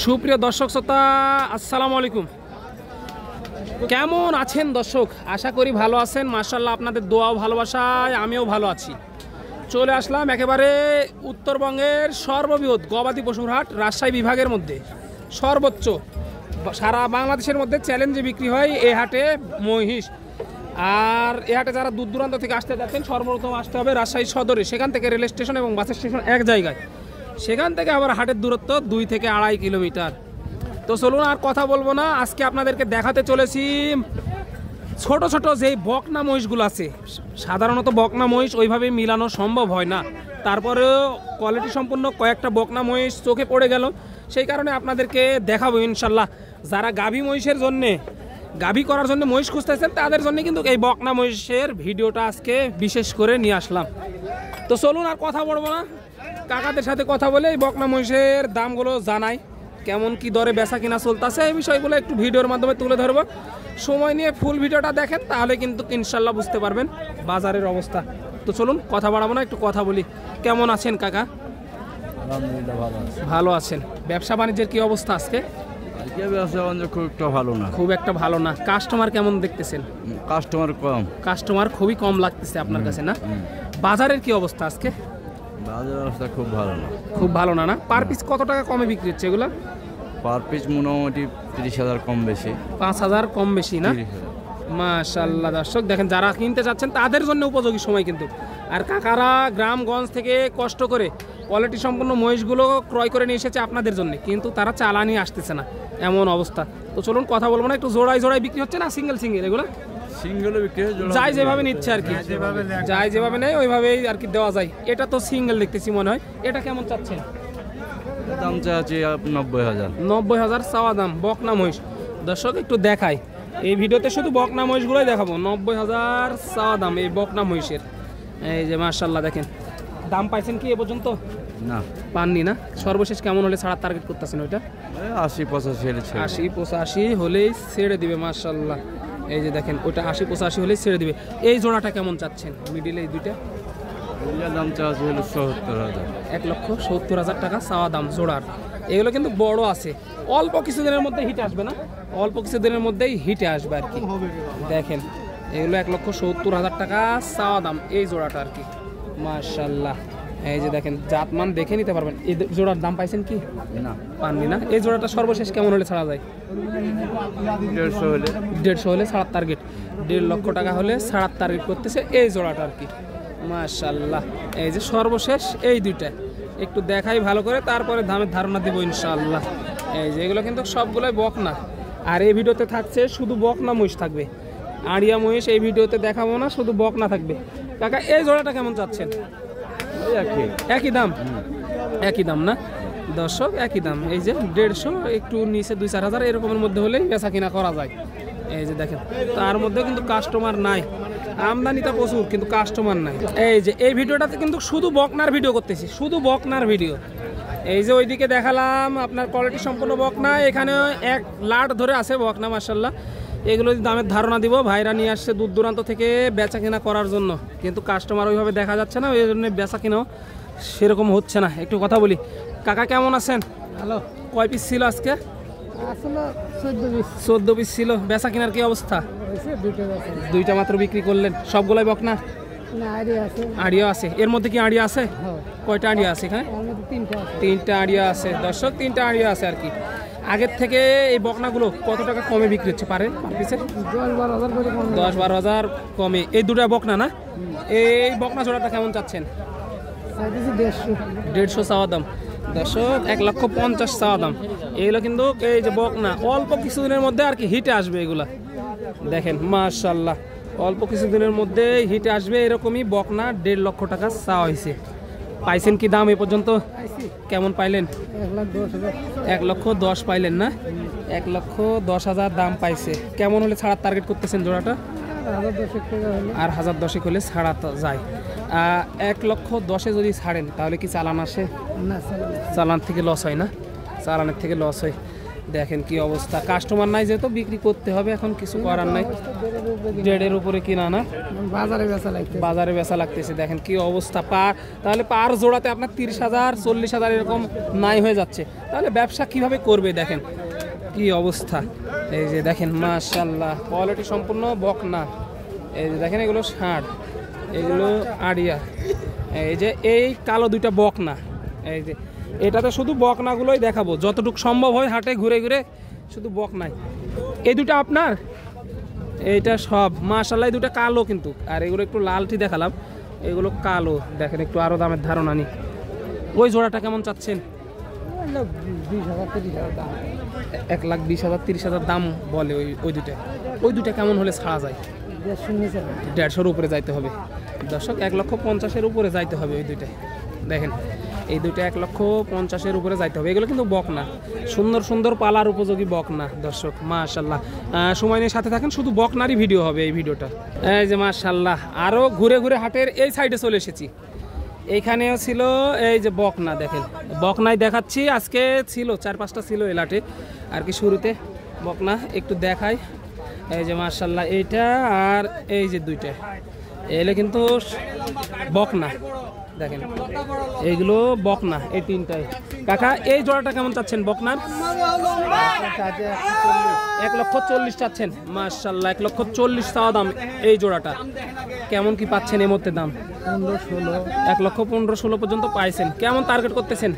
সুপ্রিয় দর্শক শ্রোতা, আসসালামু আলাইকুম। কেমন আছেন দর্শক? আশা করি ভালো আছেন। মাশাআল্লাহ, আপনাদের দোয়া ও ভালোবাসায় আমিও ভালো আছি। চলে আসলাম একেবারে উত্তরবঙ্গের সর্ববৃহৎ গবাদি পশুর হাট, রাজশাহী বিভাগের মধ্যে সর্বোচ্চ, সারা বাংলাদেশের মধ্যে চ্যালেঞ্জে বিক্রি হয় এই হাটে মহিষ। আর এই হাটে যারা দূর দূরান্ত থেকে আসতে যাচ্ছেন, সর্বপ্রথম আসতে হবে রাজশাহী সদরে। সেখান থেকে রেল স্টেশন এবং বাস স্টেশন এক জায়গায়, সেখান থেকে আবার হাটের দূরত্ব 2 থেকে 2.5 কিলোমিটার। তো চলুন আর কথা বলবো না, আজকে আপনাদেরকে দেখাতে চলেছি ছোট ছোট যেই বকনা মহিষগুলো আছে। সাধারণত বকনা মহিষ ওইভাবে মিলানো সম্ভব হয় না, তারপরেও কোয়ালিটি সম্পূর্ণ কয়েকটা বকনা মহিষ চোখে পড়ে গেল, সেই কারণে আপনাদেরকে দেখাবো ইনশাল্লাহ। যারা গাভী মহিষের জন্যে, গাভী করার জন্য মহিষ খুঁজতেছেন, তাদের জন্য কিন্তু এই বকনা মহিষের ভিডিওটা আজকে বিশেষ করে নিয়ে আসলাম। তো চলুন আর কথা বলবো না, কাকাদের সাথে কথা বলে এই বকনা মহিষের দামগুলো জানাই, কেমন কি দরে বেচা কিনা চলতেছে, এই বিষয়গুলো একটু ভিডিওর মাধ্যমে তুলে ধরবো। সময় নিয়ে ফুল ভিডিওটা দেখেন, তাহলে কিন্তু ইনশাল্লাহ বুঝতে পারবেন বাজারের অবস্থা। তো চলুন কথা বাড়াবো না, একটু কথা বলি। কেমন আছেন কাকা? আলহামদুলিল্লাহ ভালো আছে। ভালো আছেন। ব্যবসা বাণিজ্যের কি অবস্থা আজকে? আজকে ব্যবসা বাণিজ্য খুব একটা ভালো না। খুব একটা ভালো না। কাস্টমার কেমন দেখতেছেন? কাস্টমার কম। কাস্টমার খুবই কম লাগতেছে আপনার কাছে না? বাজারের কি অবস্থা আজকে? বাজার অবস্থা খুব ভালো না। খুব ভালো না না? পার পিস কত টাকা কমে বিক্রি হচ্ছে এগুলো? পার পিস মোটামুটি 30,000 কম বেশি। 5,000 কম বেশি না? 30,000। মাশাআল্লাহ দর্শক দেখেন, যারা কিনতে চাচ্ছেন তাদের জন্য উপযোগী সময় কিন্তু। আর কাকারা গ্রামগঞ্জ থেকে কষ্ট করে কোয়ালিটি সম্পন্ন মহিষগুলো ক্রয় করে নিয়ে এসেছে আপনাদের জন্য, কিন্তু তারা চালানি আসতেছে না, এমন অবস্থা। তো চলুন কথা বলবো না, একটু জোড়ায় জোড়ায় বিক্রি হচ্ছে না সিঙ্গেল সিঙ্গেল? এগুলো সিঙ্গেল বিক্রি হয়, যাই যেভাবে নিচ্ছে আর কি, যাই যেভাবে নেয় ওইভাবেই আর কি দেওয়া যায়। এটা তো সিঙ্গেল দেখতেছি মনে হয়। এটা কেমন চাচ্ছেন? দাম চাচ্ছি 90,000। 90,000 চাওয়া দাম বকনা মহিষ। দর্শক একটু দেখাই, এই ভিডিওতে শুধু বকনা মহিষগুলোই দেখাবো। 90,000 চাওয়া দাম এই বকনা মহিষের। এই যে মাশাআল্লাহ দেখেন, দাম পাইছেন কি এ পর্যন্ত? না, পাননি না? সর্বশেষ কেমন হলে ছাড়ার টার্গেট করতেছেন ওইটা? 80-85 হলে ছেড়ে। 80-85 হলেই ছেড়ে দিবে মাশাআল্লাহ। এই যে দেখেন, ওইটা 80-85 হলেই ছেড়ে দিবে। এই জোড়াটা কেমন চাচ্ছেন? মিডিলে এই দুইটা এগুলোর দাম চাচ্ছি হলো 70,000। 1,70,000 টাকা চাওয়া দাম জোড়ার। এগুলো কিন্তু বড় আছে, অল্প কিছুদিনের মধ্যে হিটে আসবে না? অল্প কিছুদিনের মধ্যেই হিটে আসবে আর কি। দেখেন এগুলো 1,70,000 টাকা চাওয়া দাম এই জোড়াটা আর কি। মাশাআল্লাহ, এই যে দেখেন, জাতমান দেখে নিতে পারবেন। এই জোড়ার দাম পাইছেন কি? না, পাননি না? এই জোড়াটা সর্বশেষ কেমন হলে ছাড়া যায়? 150 হলে। 150 হলে ছাড়ার টার্গেট। 1.5 লক্ষ টাকা হলে ছাড়ার টার্গেট করতেছে এই জোড়াটা আর কি। মাশাআল্লাহ, এই যে সর্বশেষ এই দুইটা একটু দেখাই ভালো করে, তারপরে দামের ধারণা দেবো ইনশাআল্লাহ। এই যে এগুলো কিন্তু সবগুলোই বকনা, আর এই ভিডিওতে থাকছে শুধু বকনা মহিষ থাকবে, আড়িয়া মহিষ এই ভিডিওতে দেখাবো না, শুধু বকনা থাকবে। কাকা এই জোড়াটা কেমন চাচ্ছেন? একই দাম? একই দাম না দর্শক, একই দাম। এই যে 150, একটু নিচে 2-4 হাজার এরকমের মধ্যে হলেই বেচা কিনা করা যায়। এই যে দেখেন, তার মধ্যে কিন্তু কাস্টমার নাই, আমদানিটা প্রচুর কিন্তু কাস্টমার নাই। এই যে এই ভিডিওটাতে কিন্তু শুধু বকনার ভিডিও করতেছি, শুধু বকনার ভিডিও। এই যে ওইদিকে দেখালাম আপনার কোয়ালিটি সম্পূর্ণ বকনা, এখানে এক লাট ধরে আছে বকনা মাশাআল্লাহ। এগুলো দামের ধারণা দিব, ভাইরা নিয়ে আসছে দূর দূরান্ত থেকে বেচা কিনা করার জন্য, কিন্তু কাস্টমার ওইভাবে দেখা যাচ্ছে না, ওই জন্য বেচা কিনাও সেরকম হচ্ছে না। একটু কথা বলি, কাকা কেমন আছেন? হ্যালো। কয় পিস ছিল আজকে? আসলে 14 পিস 14 পিস ছিল। বেচা কিনার কি অবস্থা? হয়েছে, দুটো আছে। 2টা মাত্র বিক্রি করলেন, সবগুলাই বকনা? না, আইডিয়া আছে। আড়িয়া আছে? এর মধ্যে কি আড়িয়া আছে? হ্যাঁ, কয়টা আড়িয়া আছে এখানে? এর মধ্যে 3টা আছে। 3টা আড়িয়া আছে দর্শক, 3টা আড়িয়া আছে আর কি। আগের থেকে এই বকনাগুলো কত টাকা কমে বিক্রি হচ্ছে পার পিসে? 10-12 হাজার করে কম। 10-12 হাজার কমে। এই দুটা বকনা না? এই বকনা জোড়াটা কেমন চাচ্ছেন? চাইতেছি 150। 150 চাওয়া দাম দর্শক, 1,50,000 চাওয়া দাম। এগুলো কিন্তু এই যে বকনা, অল্প কিছুদিনের মধ্যে আর কি হিটে আসবে এগুলা। দেখেন মাশাআল্লাহ, অল্প কিছুদিনের মধ্যে হিটে আসবে এরকমই বকনা। 1.5 লক্ষ টাকা চাওয়া হয়েছে। পাইছেন কি দাম এ পর্যন্ত? কেমন পাইলেন? 1,10,000। 1,10,000 পাইলেন না? 1,10,000 দাম পাইছে। কেমন হলে ছাড়ার টার্গেট করতেছেন জোড়াটা? 1,10,000 টাকা হলে। আর 1,10,000 হলে ছাড়া যায়। 1,10,000 যদি ছাড়েন তাহলে কি চালান আসে? না, চালান। চালান থেকে লস হয় না? চালানের থেকে লস হয়। দেখেন কি অবস্থা, কাস্টমার নাই যেহেতু বিক্রি করতে হবে, এখন কিছু করার নাই। 1.5 উপরে কিনা না, বাজারে বেচা লাগছে। বাজারে বেচা লাগতেছে। দেখেন কি অবস্থা, তাহলে পার জোড়াতে আপনার 30,000 40,000 এরকম নাই হয়ে যাচ্ছে, তাহলে ব্যবসা কিভাবে করবে? দেখেন কি অবস্থা। এই যে দেখেন মাশাআল্লাহ কোয়ালিটি সম্পূর্ণ বকনা। এই যে দেখেন এগুলো ষাঁড়, এগুলো আড়িয়া। এই যে এই কালো দুইটা বকনা, এই যে এটাতে শুধু বকনাগুলোই দেখাবো যতটুকু সম্ভব হয়, হাটে ঘুরে ঘুরে শুধু বকনাই। এই দুটো আপনার, এইটা সব মাশাআল্লাহ, এই দুটো কালো কিন্তু, আর এগুলো একটু লালটি দেখালাম, এগুলো কালো। দেখেন একটু আরো দামের ধারণা নি। ওই জোড়াটা কেমন চাচ্ছেন? 20,000 30,000 দাম। 1,20,000 30,000 দাম বলে ওই দুটা কেমন হলে ছাড়া যায়? 150-র উপরে যাইতে হবে দর্শক, 1,50,000-এর উপরে যাইতে হবে ওই দুইটায়। দেখেন এই দুইটা 1,50,000-এর উপরে যাইতে হবে। এগুলো কিন্তু বকনা, সুন্দর সুন্দর পালার উপযোগী বকনা দর্শক মাশাআল্লাহ। সময় নিয়ে সাথে থাকেন, শুধু বকনারই ভিডিও হবে এই ভিডিওটা। এই যে মাশাআল্লাহ আরও ঘুরে ঘুরে হাটের এই সাইডে চলে এসেছি। এইখানেও ছিল এই যে বকনা, দেখেন বকনাই দেখাচ্ছি। আজকে ছিল 4-5টা ছিল এই লাটে আর কি। শুরুতে বকনা একটু দেখাই। এই যে মাশাআল্লাহ এইটা আর এই যে দুইটা, এলে কিন্তু বকনা। দেখেন এইগুলো বকনা, এই তিনটাই। কাকা এই জোড়াটা কেমন চাচ্ছেন বকনার? 1,40,000 চাচ্ছেন মাশাআল্লাহ, 1,40,000 চাওয়া দাম এই জোড়াটা। কেমন কি পাচ্ছেন এর মধ্যে দাম? 1,15,000-16 পর্যন্ত পাইছেন। কেমন টার্গেট করতেছেন?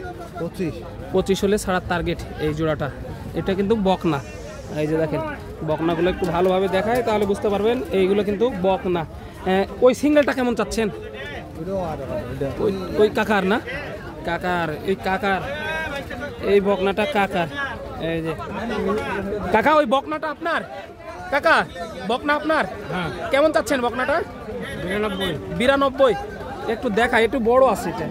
25 হলে ছাড়ার টার্গেট এই জোড়াটা। এটা কিন্তু বকনা। এই যে দেখেন বকনাগুলো একটু ভালোভাবে দেখায় তাহলে বুঝতে পারবেন, এইগুলো কিন্তু বকনা। ওই সিঙ্গেলটা কেমন চাচ্ছেন? ওই কাকার না, কাকার, এই কাকার, এই বকনাটা কাকার। এই যে কাকা ওই বকনাটা আপনার? কাকা বকনা আপনার? হ্যাঁ। কেমন চাচ্ছেন বকনাটা? 92। একটু দেখা, একটু বড় আছে এটা।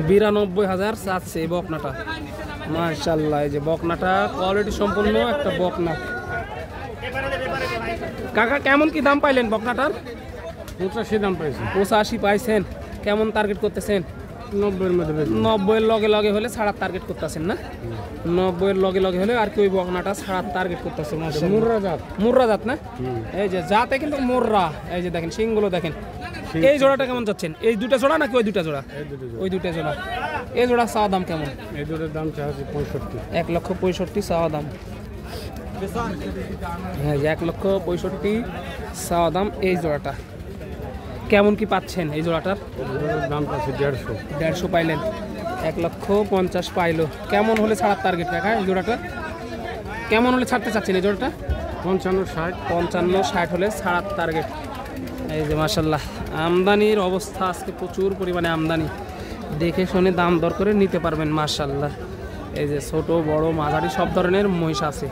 92,000 চাচ্ছে এই বকনাটা মাশাআল্লাহ। এই যে বকনাটা কোয়ালিটি সম্পূর্ণ একটা বকনা। কাকা কেমন কি দাম পাইলেন বকনাটার? 85 দাম পাইছি। 85 পাইছেন। কেমন টার্গেট করতেছেন? 90-এর মধ্যে। 90-এর লগে লগে হলে ছাড়ার টার্গেট করতেছেন না? 90-এর লগে লগে হলে আর কি ওই বকনাটা ছাড়ার টার্গেট করতেছে। মুর্রা জাত না? এই যে জাতে কিন্তু মুর্রা। এই যে দেখেন শিংগুলো দেখেন। এই জোড়াটা কেমন যাচ্ছেন? এই দুটা জোড়া নাকি ওই দুটা জোড়া? ওই দুটা জোড়া। এই জোড়া চাওয়া দাম কেমন? এই দুটোর দাম চাচ্ছি 65। 1,65,000 চাওয়া দাম। হ্যাঁ, 1,65,000 চাওয়া দাম এই জোড়াটা। কেমন কি পাচ্ছেন এই জোড়াটার? দাম পাচ্ছি 150 পাইলেন, 1,50,000 পাইলো। কেমন হলে ছাড়ার টার্গেট রাখা এই জোড়াটা? কেমন হলে ছাড়তে চাচ্ছেন এই জোড়াটা? 55-60 হলে ছাড়ার টার্গেট। এই যে মাশাআল্লাহ আমদানির অবস্থা আজকে প্রচুর পরিমাণে আমদানি, দেখে শুনে দাম দর করে নিতে পারবেন মাশাআল্লাহ। এই যে ছোট বড় মাঝারি সব ধরনের মহিষ আছে।